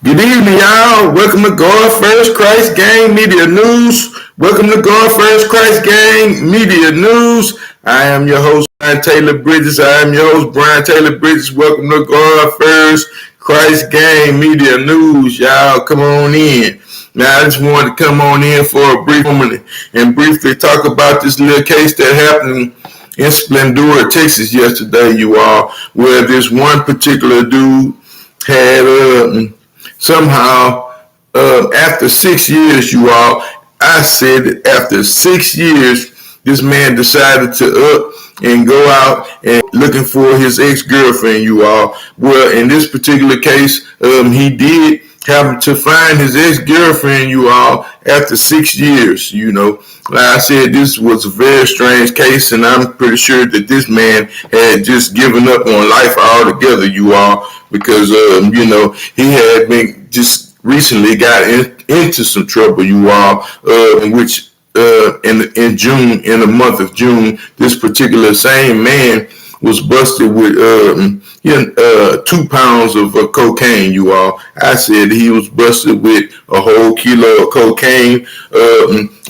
Good evening, y'all. Welcome to God First Christ Gang Media News. Welcome to God First Christ Gang Media News. I am your host, Brian Taylor Bridges. Welcome to God First Christ Gang Media News. Y'all, come on in. Now, I just wanted to come on in for a brief moment and briefly talk about this little case that happened in Splendora, Texas yesterday, you all, where this one particular dude had somehow, after 6 years, you all, I said that after 6 years, this man decided to up and go out and looking for his ex-girlfriend, you all. Well, in this particular case, he did have to find his ex-girlfriend, you all, after 6 years, you know. Like I said, this was a very strange case, and I'm pretty sure that this man had just given up on life altogether, you all, because, he had been just recently got into some trouble, you all, in which in June, in the month of June, this particular same man was busted with 2 pounds of cocaine, you all. I said he was busted with a whole kilo of cocaine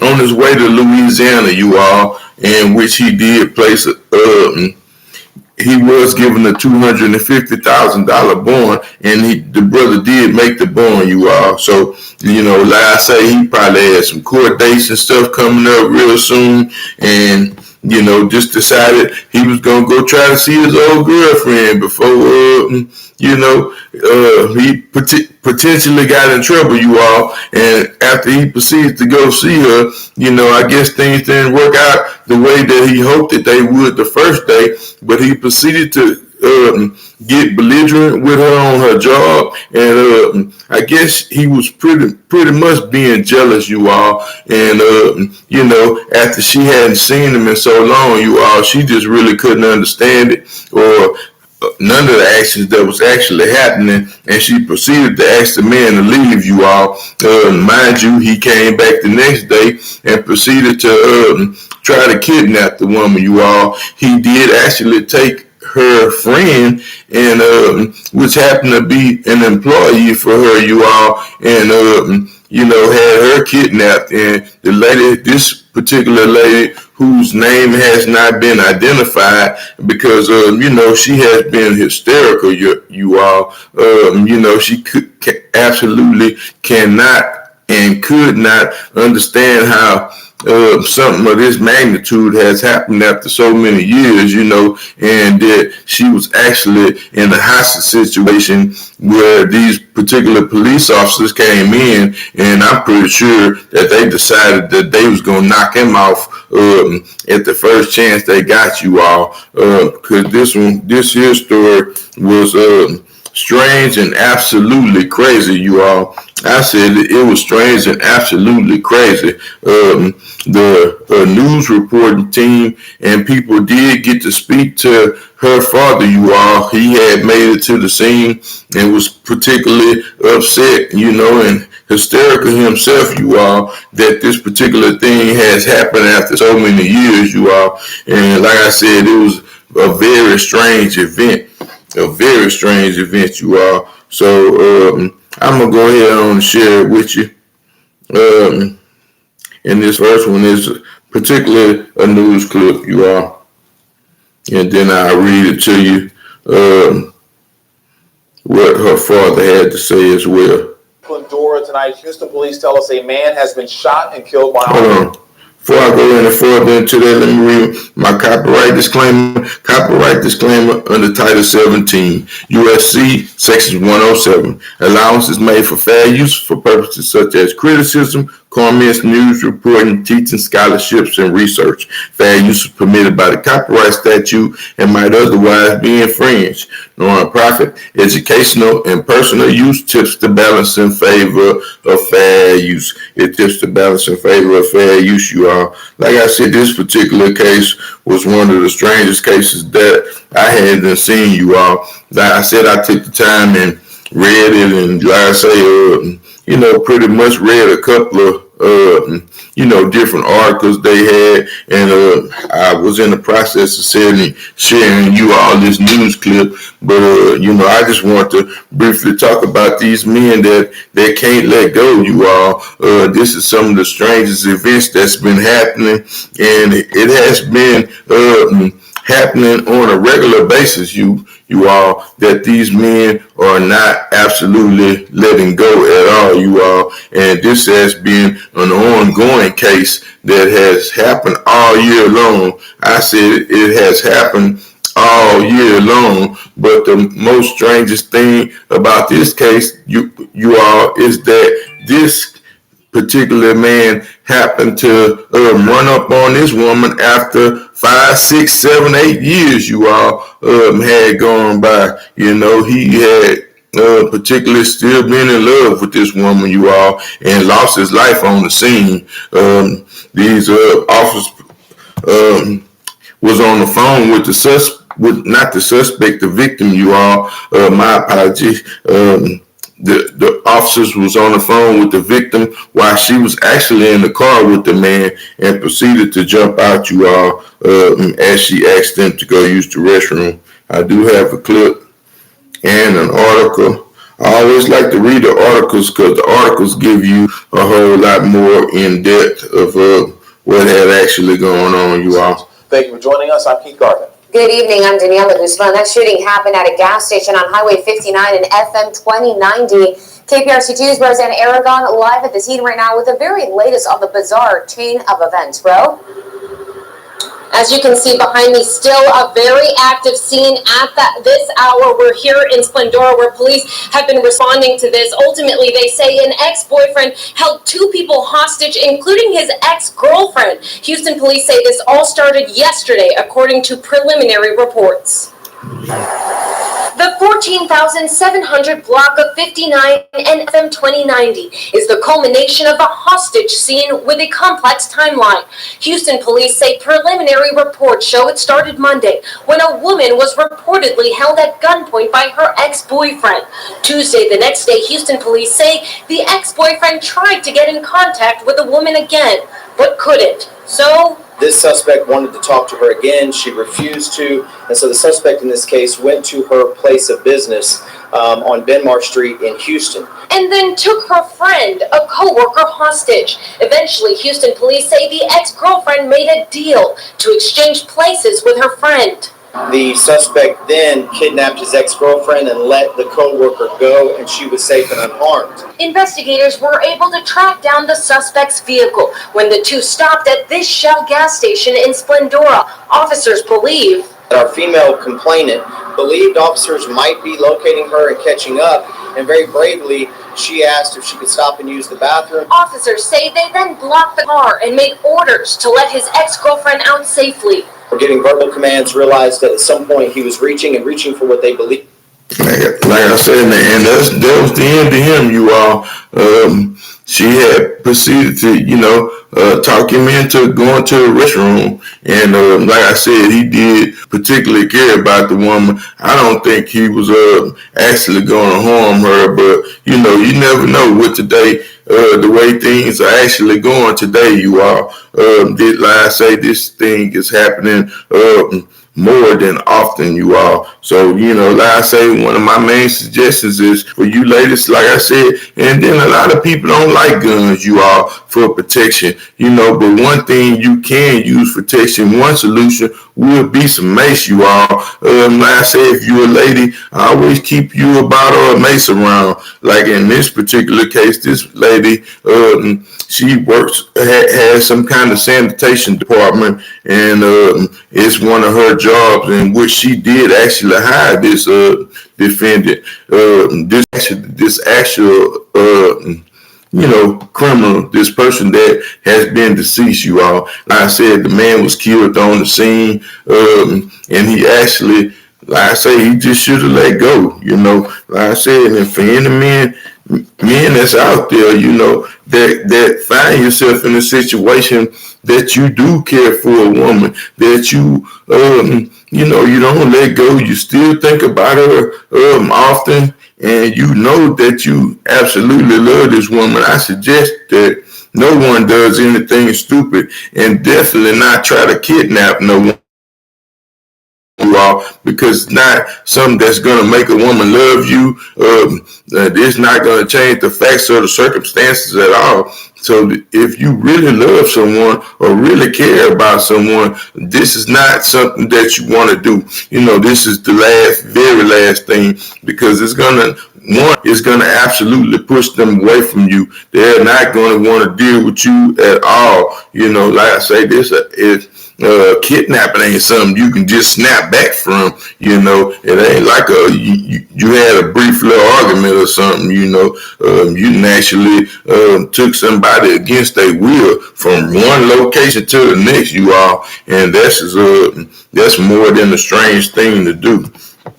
on his way to Louisiana, you all, in which he did place he was given a $250,000 bond, and the brother did make the bond, you all. So, like I say, he probably had some court dates and stuff coming up real soon, and just decided he was gonna go try to see his old girlfriend before, he potentially got in trouble, you all. And after he proceeded to go see her, I guess things didn't work out the way that he hoped that they would the first day. But he proceeded to get belligerent with her on her job, and I guess he was pretty much being jealous, you all. And after she hadn't seen him in so long, you all, she just really couldn't understand it, or none of the actions that was actually happening, and she proceeded to ask the man to leave, you all. Mind you, he came back the next day and proceeded to try to kidnap the woman, you all. He did actually take her friend, and which happened to be an employee for her, you all, and had her kidnapped. And this particular lady, whose name has not been identified, because she has been hysterical, you all. She absolutely cannot and could not understand how something of this magnitude has happened after so many years, and that she was actually in a hostage situation where these particular police officers came in, and I'm pretty sure that they decided that they was going to knock him off at the first chance they got, you all, because this here story was strange and absolutely crazy, you all. I said it was strange and absolutely crazy. The news reporting team and people did get to speak to her father, you all. He had made it to the scene and was particularly upset, and hysterical himself, you all, that this particular thing has happened after so many years, you all. And like I said, it was a very strange event. You all. So I'm gonna go ahead and share it with you. And this first one is particularly a news clip, you all, and then I'll read it to you. What her father had to say as well. Glendora tonight, Houston police tell us a man has been shot and killed by. Hold on. Before I go any further into that, let me read my copyright disclaimer. Copyright disclaimer under Title 17, USC, Section 107. Allowance is made for fair use for purposes such as criticism, comments, news reporting, teaching, scholarships, and research. Fair use is permitted by the copyright statute and might otherwise be infringed. Non-profit, educational, and personal use tips the balance in favor of fair use. It tips the balance in favor of fair use, you all. Like I said, this particular case was one of the strangest cases that I hadn't seen, you all. Like I said, I took the time and read it, and like I say, pretty much read a couple of different articles they had, and I was in the process of sharing you all this news clip. But I just want to briefly talk about these men that can't let go. You all, this is some of the strangest events that's been happening, and it has been happening on a regular basis. You all, that these men are not absolutely letting go at all, you all. And this has been an ongoing case that has happened all year long. I said it has happened all year long. But the most strangest thing about this case, you all, is that this particular man happened to run up on this woman after 5, 6, 7, 8 years, you all, had gone by. He had particularly still been in love with this woman, you all, and lost his life on the scene. These officers was on the phone with not the suspect, the victim, you all. My apologies. The officers was on the phone with the victim while she was actually in the car with the man, and proceeded to jump out, you all, as she asked them to go use the restroom. I do have a clip and an article. I always like to read the articles because the articles give you a whole lot more in depth of what had actually going on, you all. Thank you for joining us. I'm Keith Garvin. Good evening, I'm Daniela Guzman. That shooting happened at a gas station on Highway 59 and FM 2090. KPRC2's Rosanna Aragon live at the scene right now with the very latest on the bizarre chain of events. Bro? As you can see behind me, still a very active scene at this hour. We're here in Splendora where police have been responding to this. Ultimately, they say an ex-boyfriend held 2 people hostage, including his ex-girlfriend. Houston police say this all started yesterday, according to preliminary reports. The 14,700 block of 59 and FM 2090 is the culmination of a hostage scene with a complex timeline. Houston police say preliminary reports show it started Monday when a woman was reportedly held at gunpoint by her ex-boyfriend. Tuesday, the next day, Houston police say the ex-boyfriend tried to get in contact with the woman again, but couldn't. So this suspect wanted to talk to her again. She refused to, and so the suspect in this case went to her place of business on Benmar Street in Houston. And then took her friend, a co-worker, hostage. Eventually, Houston police say the ex-girlfriend made a deal to exchange places with her friend. The suspect then kidnapped his ex-girlfriend and let the co-worker go, and she was safe and unharmed. Investigators were able to track down the suspect's vehicle when the two stopped at this Shell gas station in Splendora. Officers believe our female complainant believed officers might be locating her and catching up, and very bravely, she asked if she could stop and use the bathroom. Officers say they then blocked the car and made orders to let his ex-girlfriend out safely. Getting verbal commands, realized that at some point he was reaching for what they believed. Like I said, and that was the end of him, you all. She had proceeded to, talk him into going to the restroom. And like I said, he did particularly care about the woman. I don't think he was actually going to harm her, but, you never know with today. The way things are actually going today, you all. Like I say, this thing is happening more than often, you all. So, like I say, one of my main suggestions is for you ladies, like I said, and then a lot of people don't like guns, you all, for protection, but one thing you can use for protection, one solution would be some mace, you all. Like I say, if you're a lady, I always keep you a bottle of mace around. Like in this particular case, this lady, she works, has some kind of sanitation department, and it's one of her jobs in which she did actually hire this defendant, this actual criminal, this person that has been deceased, you all. Like I said, the man was killed on the scene, and he actually, like I say, he just should have let go, Like I said, and for any men that's out there, that find yourself in a situation that you do care for a woman, that you don't let go, you still think about her often, and that you absolutely love this woman, I suggest that No one does anything stupid, and definitely not try to kidnap no one. Because it's not something that's going to make a woman love you. It's not going to change the facts or the circumstances at all. So if you really love someone or really care about someone, this is not something that you want to do. This is the very last thing, because it's going to absolutely push them away from you. They're not going to want to deal with you at all. Like I say, this is kidnapping ain't something you can just snap back from. It ain't like you had a brief little argument or something. You can actually took somebody against their will from one location to the next, you all, and that's more than a strange thing to do.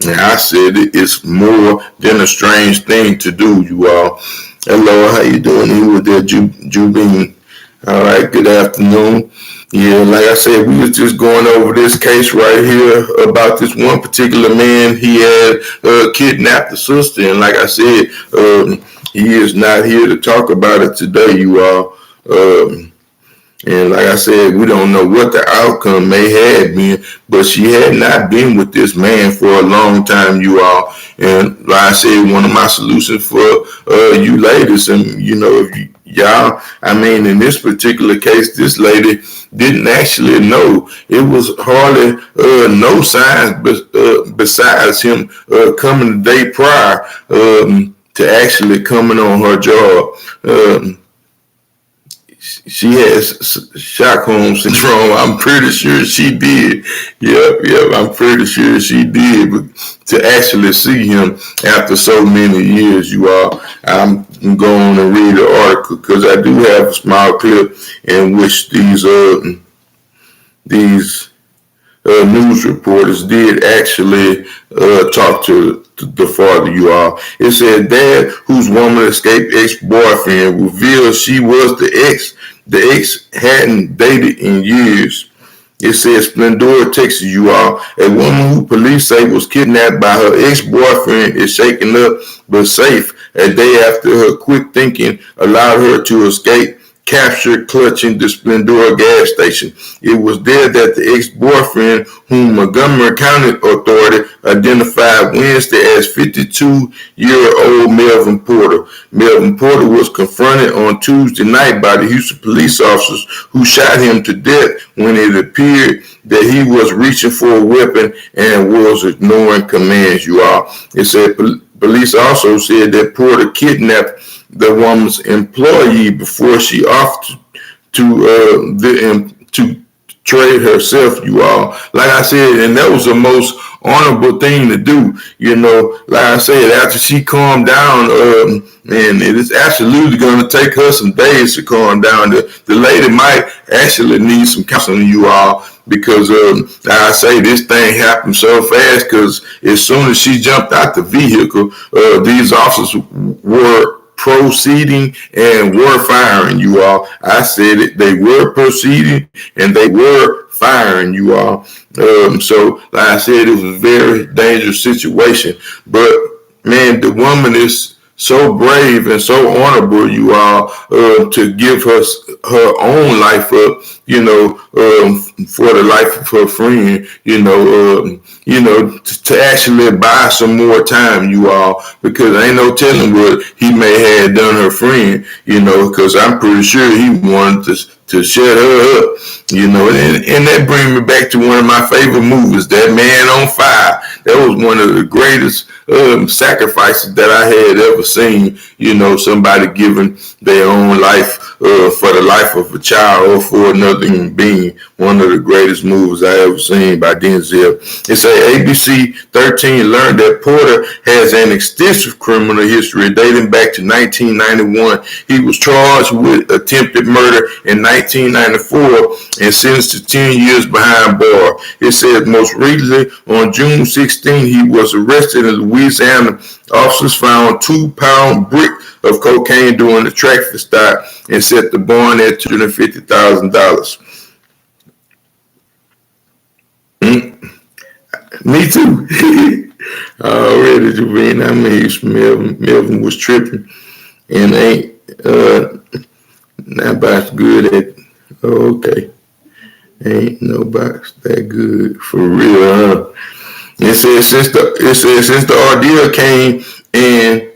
And I said it's more than a strange thing to do, you all. Hello, how you doing? Here with that Jubin. All right, good afternoon. Yeah, like I said, we was just going over this case right here about this one particular man. He had kidnapped the sister, and like I said, he is not here to talk about it today, you all. And like I said, we don't know what the outcome may have been, but she had not been with this man for a long time, you all. And like I said, one of my solutions for you ladies, and if y'all, in this particular case, this lady didn't actually know. It was hardly no signs besides him coming the day prior to actually coming on her job. She has Stockholm syndrome. I'm pretty sure she did. Yep, I'm pretty sure she did. But to actually see him after so many years, you all, I'm going to read the article because I do have a small clip in which these news reporters did actually talk to the father, you all. It said dad, whose woman escaped ex-boyfriend, revealed she was the ex. The ex hadn't dated in years. It says Splendora, Texas, you all. A woman who police say was kidnapped by her ex-boyfriend is shaken up but safe a day after her quick thinking allowed her to escape captured clutching the Splendora gas station. It was there that the ex-boyfriend, whom Montgomery County Authority identified Wednesday as 52-year-old Melvin Porter. Melvin Porter was confronted on Tuesday night by the Houston police officers who shot him to death when it appeared that he was reaching for a weapon and was ignoring commands, you all. It said police also said that Porter kidnapped the woman's employee before she offered to trade herself, you all. Like I said, and that was the most honorable thing to do. Like I said, after she calmed down, and it is absolutely going to take her some days to calm down. The lady might actually need some counseling, you all, because like I say, this thing happened so fast, because as soon as she jumped out the vehicle, these officers were proceeding and were firing, you all. I said it. They were proceeding and they were firing, you all. So, like I said, it was a very dangerous situation. But, man, the woman is so brave and so honorable, you all, to give her own life up, for the life of her friend, to actually buy some more time, you all, because ain't no telling what he may have done her friend, because I'm pretty sure he wanted to shut her up, and that brings me back to one of my favorite movies, That Man on Fire. That was one of the greatest sacrifices that I had ever seen, somebody giving their own life for the life of a child or for another human being. One of the greatest movies I ever seen by Denzel. It says ABC 13 learned that Porter has an extensive criminal history dating back to 1991. He was charged with attempted murder in 1994 and sentenced to 10 years behind bars. It said most recently on June 16, he was arrested in Louisiana. Officers found 2-pound brick of cocaine during the traffic stop and set the bond at $250,000. Me too. Already, Javine. Melvin was tripping and ain't That box good at, oh, okay. Ain't no box that good for real, huh? Since the ordeal came in,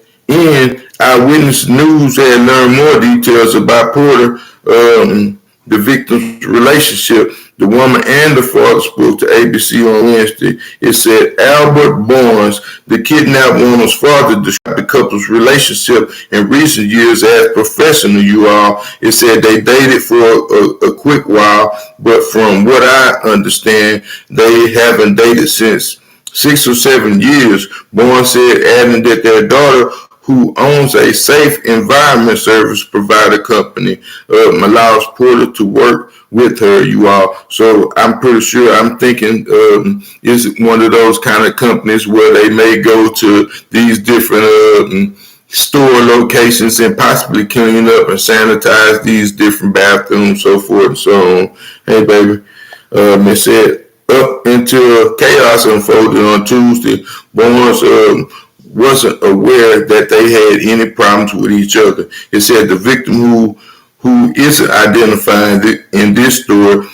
Eyewitness News had learned more details about Porter, the victim's relationship. The woman and the father spoke to ABC on Wednesday. It said Albert Barnes, the kidnapped woman's father, described the couple's relationship in recent years as professional, you all. It said they dated for a quick while, but from what I understand, they haven't dated since 6 or 7 years, Barnes said, adding that their daughter, who owns a safe environment service provider company, allows Porter to work with her, you all. So I'm pretty sure, I'm thinking it's one of those kind of companies where they may go to these different store locations and possibly clean up and sanitize these different bathrooms, so forth and so on. Hey, baby. It said, up until chaos unfolded on Tuesday, Barnes wasn't aware that they had any problems with each other. It said the victim, who isn't identified in this story,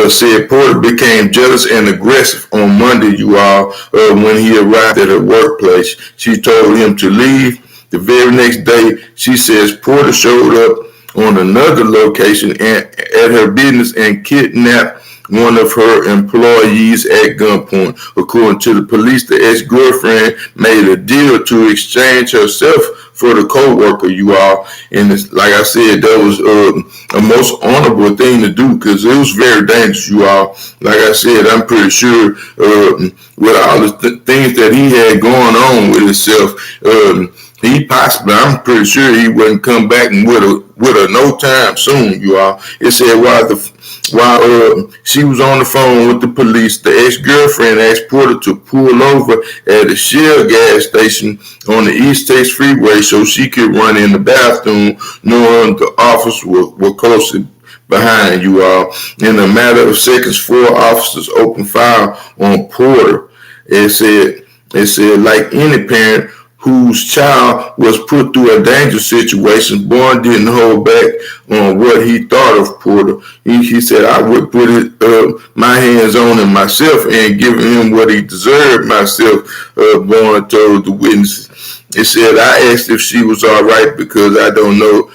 said Porter became jealous and aggressive on Monday, you all, when he arrived at her workplace. She told him to leave. The very next day, she says Porter showed up on another location at her business and kidnapped one of her employees at gunpoint. According to the police, the ex-girlfriend made a deal to exchange herself for the co-worker, you all. And it's, like I said, that was a most honorable thing to do, because it was very dangerous, you all. Like I said, I'm pretty sure with all the things that he had going on with himself, I'm pretty sure he wouldn't come back with her no time soon, you all. It said while she was on the phone with the police, the ex-girlfriend asked Porter to pull over at a Shell gas station on the East Texas Freeway so she could run in the bathroom, knowing the officers were closely behind, you all. In a matter of seconds, 4 officers opened fire on Porter. It said, like any parent whose child was put through a dangerous situation, Barnes didn't hold back on what he thought of Porter. He said, I would put my hands on him myself and give him what he deserved myself, Barnes told the witnesses. It said, I asked if she was all right because I don't know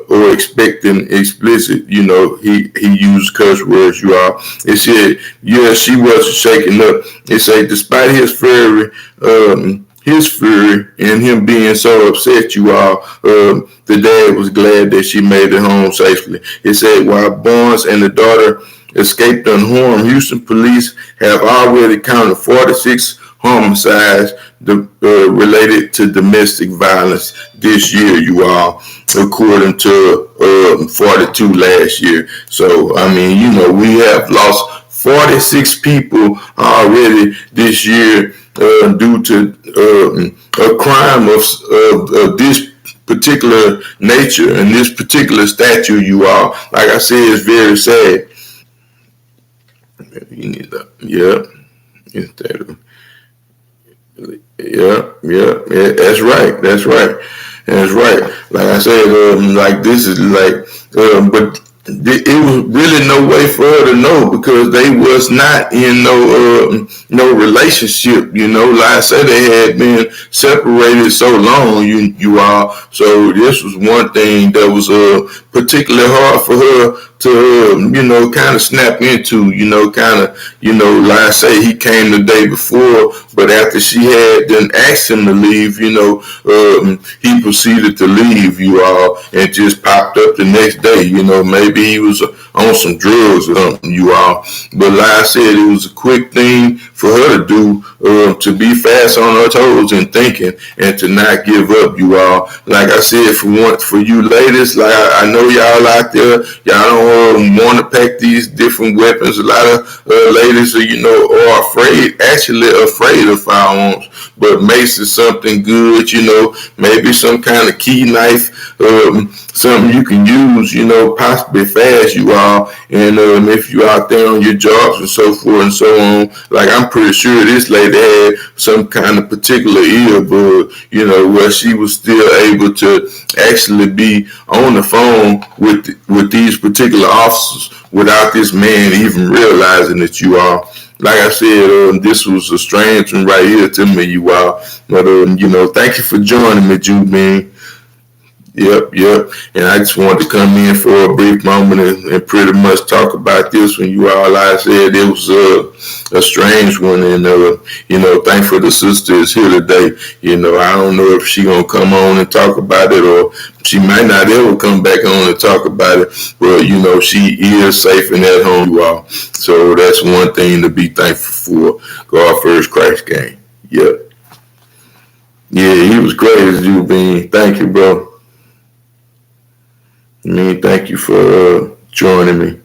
or expecting explicit, you know, he used curse words, you all. It said, yeah, she wasn't shaken up. It said, despite his fury and him being so upset, you all, the dad was glad that she made it home safely. It said while Barnes and the daughter escaped unharmed, Houston police have already counted 46 homicides related to domestic violence this year, you all, according to 42 last year. So, I mean, you know, we have lost 46 people already this year due to a crime of this particular nature and this particular statute, you all. Like I said, it's very sad. You need that. Yeah. Instead of, yeah. That's right. Like I said, like this is like, but it was really no way for her to know because they was not in no relationship, you know. Like I said, they had been separated so long, you all. So this was one thing that was particularly hard for her to you know, kind of snap into, you know, kind of, you know, like I say, he came the day before, but after she had then asked him to leave, you know, he proceeded to leave, you all, and just popped up the next day. You know, maybe he was on some drugs or something, you all. But like I said, it was a quick thing for her to do, to be fast on her toes and thinking, and to not give up, you all. Like I said, for you ladies, like I know y'all out there, y'all don't want to pack these different weapons. A lot of ladies, you know, are actually afraid of firearms. But mace is something good, you know, maybe some kind of key knife, something you can use, you know, possibly fast, you all. And if you're out there on your jobs and so forth and so on, like I'm I'm pretty sure this lady had some kind of particular earbud, you know, where she was still able to actually be on the phone with these particular officers without this man even realizing that you are. Like I said, this was a strange one right here to me, you all. But, you know, thank you for joining me, Jude. Yep. And I just wanted to come in for a brief moment and pretty much talk about this one. You all, like I said, it was a strange one. And, you know, thankful the sister is here today. You know, I don't know if she going to come on and talk about it, or she might not ever come back on and talk about it. But, you know, she is safe and at home, you all. So that's one thing to be thankful for. God first, Christ game. Yep. Yeah, he was great as you been. Thank you, bro. Thank you for joining me.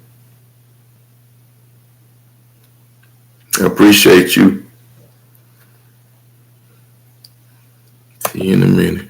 I appreciate you. See you in a minute.